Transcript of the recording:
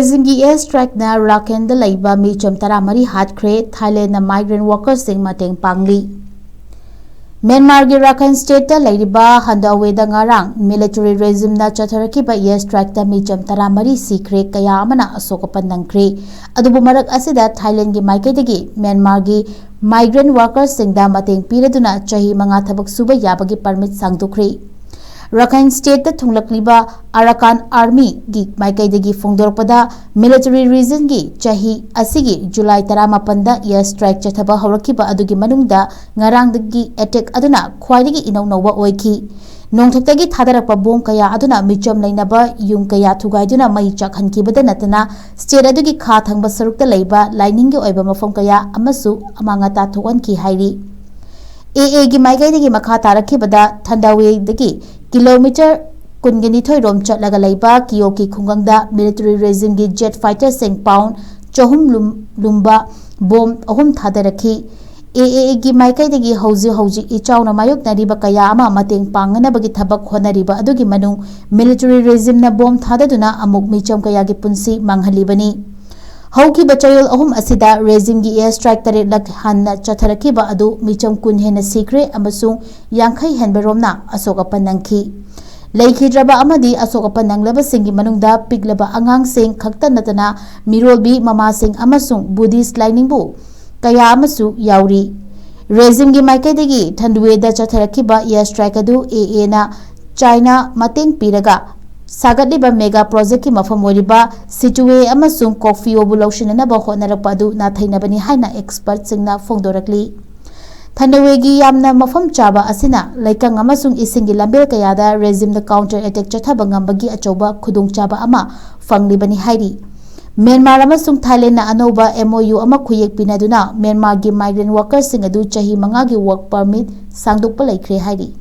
Zingi Airstrike na Rakhine Da Leiba Meecham taramari Hatkhre Thailand na migrant workers sing MATENG PANGLI. Myanmar gi Rakhine State da Leiba handaway da ngarang military regime na chatharakiba Airstrike da Meecham taramari sikre kaya amana asokapan nangkre. Adubu marak asida Thailand gi maikaidagi Myanmar gi migrant workers sing da MATENG piraduna chahi manga thabak suba yabagi permit sangdukre. Rakhine State da thunglakliba Arakan Army gi maikaidagi fongdorpada military region gi chahi asigi July 18 da Airstrike chathaba hawrakiba adugi manungda ngarangdagi attack aduna khwaidagi inawnawa oiki. Nongthokdagi thadarakpa bom kaya aduna Meecham lainaba yung kaya thugaiduna mai chakhankibada natana state adugi kha thangba sarukta leiba lining gi oiba mafam kaya amasu amanga ta thokanki hairi. AA gi maikaidagi makha tarakibada Thandawe dagi kilometer kunganithoi rom chatlaga leiba Kiyoki khungangda military regime gi jet fighter sing pound chohum lumba bom ahum thadarakhi. AA gi maikaidagi hauji ichauna mayoknariba kaya ama mateng panganabagi thabak honariba adugi manung military regime na bom thadaduna amuk Meecham kaya gi punsi manghalibani. Hauki bachayol ahum asida regime gi airstrike tare lak hanna chatharakiba adu Meecham kun hena sikre amasung yangkhai henberomna asokapan nangki. Leikidraba amadi asokapan nanglaba singi manungda piglaba angang sing khakta natana mirolbi mama sing amasung Buddhist lining bu kaya amasu yauri. Regime gi maikaidagi Thandawe da chatharakiba airstrike adu AA na China mateng piraga Sagatliba mega project ki mafam oriba Situe amasung coffee obu lawshinanaba hotnarakpa adu nathainabani haina expert singna fongdorakli. Thandawe gi yamna mafam chaba asina laikang amasung isingi lambel kayada regime da counter attack chathaba ngambagi achoba khudung chaba ama fanglibani hairi. Myanmar amasung Thailand na anoba MOU ama khuyek pinaduna Myanmar gi migrant workers sing adu chahi 5 gi work permit sangdokpa laikre hairi.